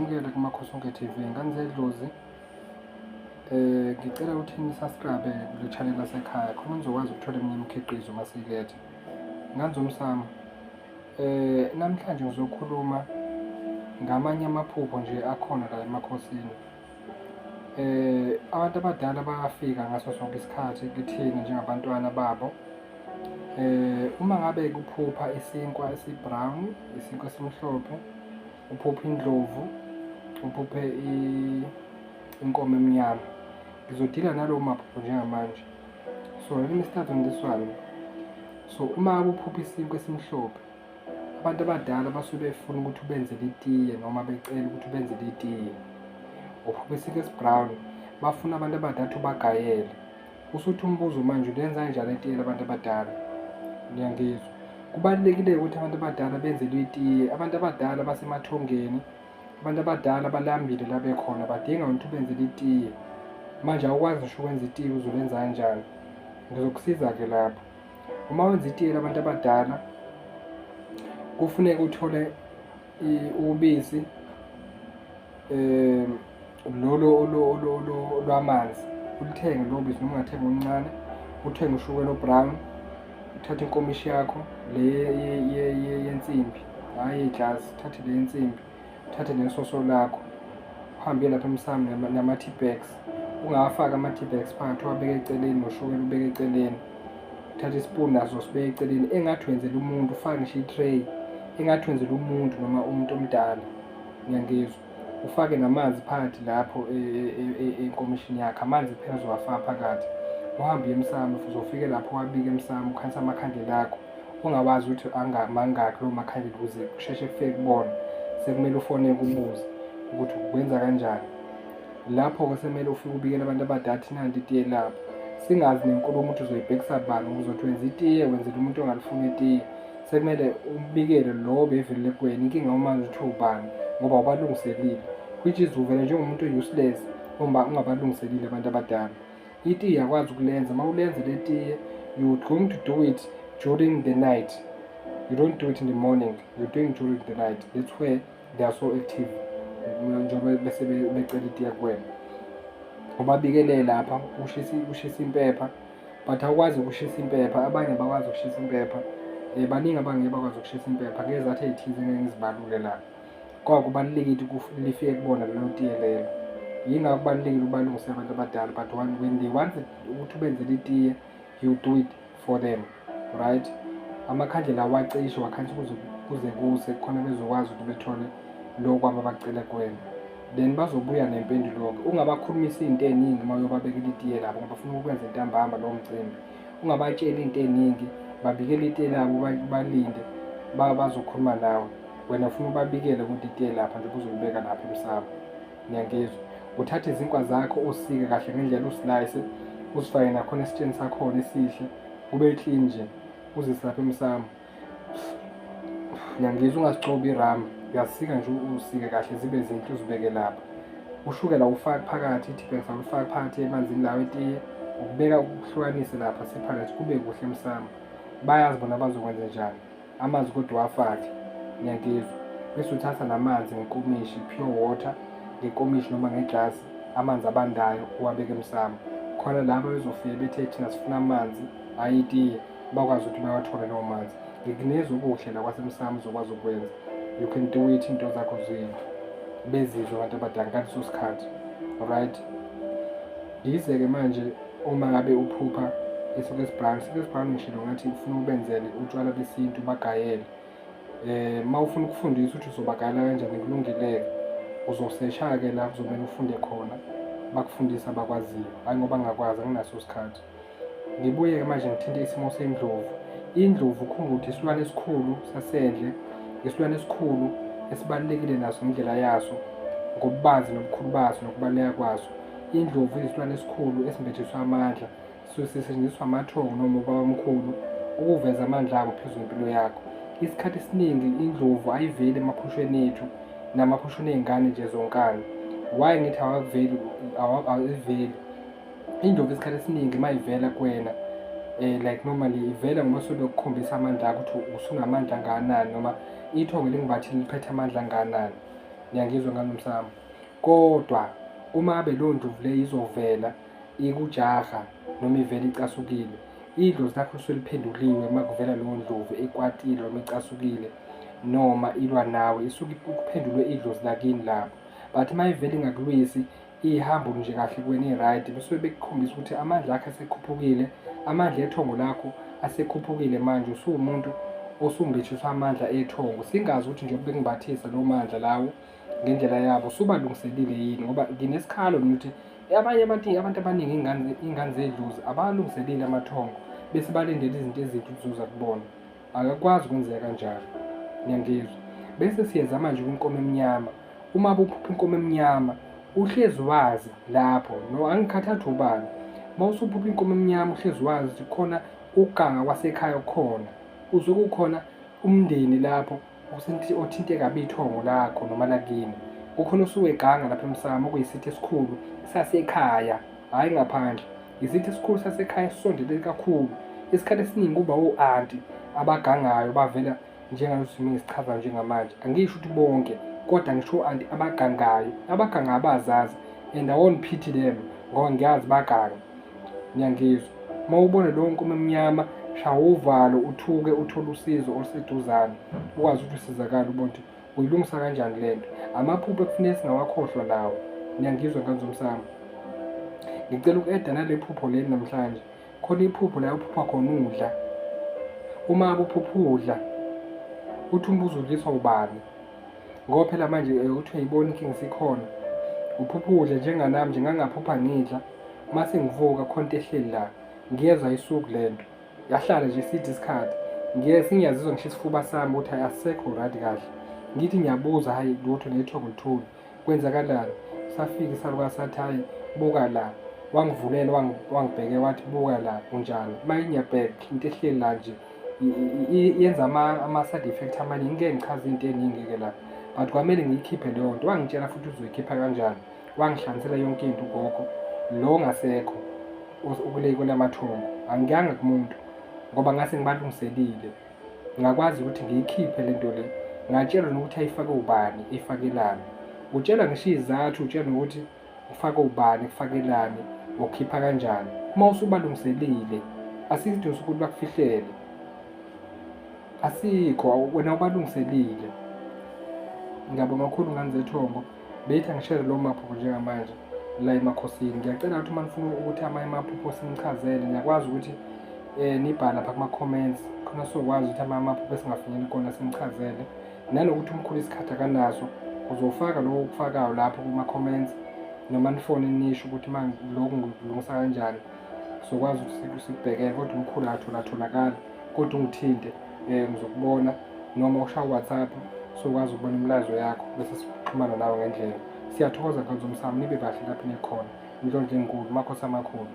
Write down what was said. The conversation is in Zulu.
ngikwamukele kuMakhosonke TV. Nganizedlozi. Ngicela ukuthi nisubscribe kule channel lasekhaya khona nizokwazi ukuthola eminye imikhiqizo masiyiletha. Nganzomsamo. Namhlanje ngizokhuluma ngamanye amaphupho nje akhona la emakhosini. Abantu abadala bayafika ngaso sonke isikhathi kithina njengabantwana babo. Uma ngabe kuphupha isinkwa esi-brown, isinkwa esimhlophe, uphuphe indlovu, uphuphe inkomo emnyama. Ngizodila nalowo maphupho njengamanje. So let me start on this one. So uma uphupha isinkwa esimhlophe, abantu abadala basuke befuna ukuthi ubenzele itiye noma becela ukuthi ubenzele itiye. Uphupha isinkwa esi-brown, bafuna abantu abadala ukuthi ubagayele. Usuthi umbuzo manje ulenza kanjani itiye labantu abadala? Ngiyangizwa. Kubalulekile ukuthi abantu abadala benzelwe itiye. Abantu abadala basemathongeni, abantu abadala balambile la bekhona, badinga ukuthi ubenzele itiye. Manje awukwazi ngisho ukwenza itiye uzolenza kanjani? Ngizokusiza-ke lapho. Uma wenza itiye labantu abadala, kufuneka uthole ubisi lwamanzi. Ulithenge lo bisi noma ungathenga oluncane, uthenge ushukela o-brown, uthathe inkomishi yakho le yensimbi, hhayi yeglasi, uthathe le yensimbi, uthathe nesoso lakho, uhambe lapha emsamo nama-tea bags. Ungawafaki ama-tea bags phakathi, uwabeke eceleni noshukela ubeke eceleni. Uthathe isipuni naso sibeke eceleni, engathi wenzela umuntu, ufake ngisho i-tray, engathi wenzela umuntu noma umuntu omdala. Ngiyangizwa. Ufake namanzi phakathi lapho enkomishini yakho, amanzi phela uzowafaka phakathi. Uhambe uye emsamo, uzofike lapho wabike emsamo, ukhanisa amakhandlela akho. Ungawazi ukuthi mangakhi lawo makhandlela ukuze kusheshe kufike kubona. Sekumele ufonele ubuze ukuthi ukwenza kanjani. Lapho-ke semele ufike ubikele abantu abadala ukuthi nanti itiye lapho. Singazi nenkulumo ukuthi uzoyibhekisa bani, uzothi wenza itiye, wenzela umuntu ongalifuni itiye. Sekumele ubikele lo bevelele kuwena. Inkinga umanzi ukuthi ubani ngoba ubalungiselile. Which is uvele njengomuntu useless uma ungabalungiselile abantu abadala. Itiye akwazi ukulenza. Uma ulenza le tiye, you're going to do it during the night. You don't do it in the morning. You're doing it during the night. That's where they are so active. Njengoba bese becela itiye kuwena. Ubabikele lapha, ushisa impepha. But awukwazi ukushisa impepha. Abanye abakwazi ukushisa impepha. Baningi abangeke bakwazi ukushisa impepha. Ngezathi ey'thize ngeke ngizibalule la. Kodwa kubalulekile ukuthi lifike kubona lelo tiye lelo. Yingakho kubalulekile ubalungisele abantu abadala, but when they want ukuthi ubenzele itiye, you do it for them, right? Amakhandlela awacishi, wakhanisa kuze kuse khona bezokwazi ukuthi bethole lokho ababacele kuwena. Then bazobuya nempendulo-ke. Ungabakhulumisa iy'nto ey'ningi uma uyobabekela itiye labo ngoba bafuna ukwenza intambama lowo mcimbi. Ungabatsheli iy'nto ey'ningi, babikele itiye labo balinde bazokhuluma nawe. Wena ufuna ubabikele ukuthi itiye lapha nje uzolibeka lapha emsamo. Ngiyangizwa. Uthathe izinkwa zakho usike kahle ngendlela, usilayise, usifake nakhona esitsheni sakhona esihle, kube clean nje, uzise lapha emsamo. Ngiyangizwa, ungazicobi irama, uyasika nje usike kahle zibe zinhle uzibeke lapha. Ushukela ufake phakathi, i-tea bags awufake phakathi emanzini lawo etiye, ukubeka ukuhlukanise lapha separate kube kuhle emsamo. Bayazi bona bazokwenza njani. Amanzi kodwa wafake. Ngiyangizwa. Bese uthatha namanzi ngenkomishi, pure water, ngenkomishi noma ngeglasi, amanzi abandayo uwabeke emsamo. Khona labo bezofika bethe thina sifuna amanzi, hhayi itiye, bakwazi ukuthi bawathole lawo manzi. Ngikunikeza ukuhle la kwasemsamo uzokwazi ukwenza. You can do it, into zakho bezizwe abantu abadala ngaleso sikhathi. Alright? Yize-ke manje uma ngabe uphupha isinkwa esi-brown, isinkwa esi-brown ngishilo ngathi ufuna ubenzele utshwala besintu bagayele. Uma ufuna ukufundisa ukuthi uzobagayela kanjani kulungile-ke, uzosesha-ke la kuzomele ufunde khona, bakufundisa abakwaziyo, hhayi ngoba ngingakwazi, anginaso isikhathi. Ngibuye-ke manje ngithinte isimo sendlovu. Indlovu ukhumbule ukuthi isilwane esikhulu sasendle, isilwane esikhulu esibalulekile naso ngendlela yaso, ngobubanzi nobukhulu baso nokubaluleka kwaso. Indlovu iyisilwane esikhulu esimbethiswe amandla, sisetshenziswa amathongo noma ubaba omkhulu ukuveza amandla abo phezu kwempilo yakho. Isikhathi esiningi indlovu ayiveli emaphushweni ethu namaphushweni ey'ngane nje zonkana. Why ngithi awiveli? Indlovu isikhathi esiningi uma ivela kuwena, like normally ivela ngoba usuke ukukhombisa amandla akho ukuthi usunamandla angakanani noma ithongo lingibathi liphethe amandla angakanani. Ngiyangizwa ngaNomsamo. Kodwa uma abe leyo ndlovu le izovela ikujaha noma ivele icasukile, idlozi lakho lisuke liphenduliwe uma kuvela leyo ndlovu ekwatile noma ecasukile noma ilwa nawe, isuke kuphendulwe idlozi lakini lapho. But uma ivele ingakulwisi ihamba nje kahle kuwena i-right, bese bekukhombisa ukuthi amandla akho asekhuphukile, amandla ethongo lakho asekhuphukile manje, usuwumuntu osumbithiswa amandla ethongo. Singazi ukuthi njengoba bekungibathisa lawo mandla lawo ngendlela yabo subalungiselile yini, ngoba nginesikhalo nokuthi abanye abantu abaningi iy'ngane zedlozi abalungiselile amathongo bese balindele izinto ezinhle ukuzuza kubona. Akakwazi ukwenzeka kanjalo. Ngiyangizwa. Bese siyeza manje kwinkomo emnyama. Uma buphupha inkomo emnyama uhlezi wazi lapho, no angikhathathi ubani, uma usuphupha inkomo emnyama uhlezi wazi ukuthi khona uganga wasekhaya khona, usuke ukhona umndeni lapho othinte kabi ithongo lakho noma lakini. Kukhona osuke eganga lapha emsamo okuyisithi esikhulu sasekhaya, hhayi ngaphandle, isithi esikhulu sasekhaya esisondele kakhulu. Isikhathi esiningi kuba o-anti abagangayo bavela njengaleso ngisichaza njengamanje. Angisho ukuthi bonke, kodwa ngisho o-anti abagangayo, abagangayo bazazi and I won't pity them ngoba ngiyazi baganga. Ngiyangizwa. Uma ubona leyo nkomo emnyama, shaya uvalo, uthuke, uthole usizo oluseduzane, ukwazi ukuthi usizakale, ubone ukuthi uyilungisa kanjani le nto. Amaphupho ekufuneka singawakhohlwa lawo. Ngiyangizwa ngaNomsamo. Ngicela uku-eda nale phupho leli namhlanje. Khona iphupho la uphupha khona udla. Uma uphupha udla, uthi umbuzo udliswa ubani? Ngoba phela manje uthi uyayibona inkinga isikhona. Uphupha udla njenganami nje ngangaphupha ngidla, uma sengivuka khona into ehleli la. Ngiyezwa isuku le nto. Yahlala nje iside isikhathi. Sengiyazizwa ngisho isifuba sami ukuthi asisekho right kahle. Ngithi ngiyabuza, hayi lutho nethongo lithule. Kwenzakalani? Safika isalukazi sathi, hayi buka la. Wangivulela wangibheke wathi buka la unjani. Uma ngiyabheka into ehleli la nje yenza ama-side effect amaningi. Ngeke ngichaze into eningi-ke la, but kwamele ngiyikhiphe leyo nto. Wangitshela futhi uzoyikhipha kanjani. Wangihlanganisela yonke into ugogo lo ongasekho ukule kwelamathongo. Angiyanga kumuntu ngoba ngase ngibalungiselile, ngakwazi ukuthi ngiyikhiphe le nto le. Ngatshelwa nokuthi ayifake ubani, eyifakelani. Utshela ngisho izathu, utshela nokuthi ufake ubani, kufakelani, ngokukhipha kanjani. Uma usubalungiselile, asikho isidingo sokuthi bakufihlele, asikho, wena ubalungiselile. Ngiyabonga kakhulu ngane zethongo, beyithi angishere lawo maphupho njengamanje la emakhosini. Ngiyacela ukuthi uma nifuna ukuthi amanye amaphupho sinichazele, ngiyakwazi ukuthi nibhale lapha kuma-comments khona sizokwazi ukuthi amanye amaphupho esingafinyeli kona sinichazele. Nanokuthi umkhulu isikhathi akanaso, uzofaka lokho okufakayo lapho kuma-comments noma nifone nisho ukuthi uma lokhu ngikulungisa kanjani, sizokwazi ukuthi sikubhekele. Kodwa umkhulu atholakali, kodwa ungithinte ngizokubona, noma ushaya u-WhatsApp sizokwazi ukubona imilayezo yakho bese sixhumana nawe ngendlela. Siyathokoza ngaNomsamo, nibe kahle lapho nikhona. Indlondlo enkulu, amakhosi amakhulu.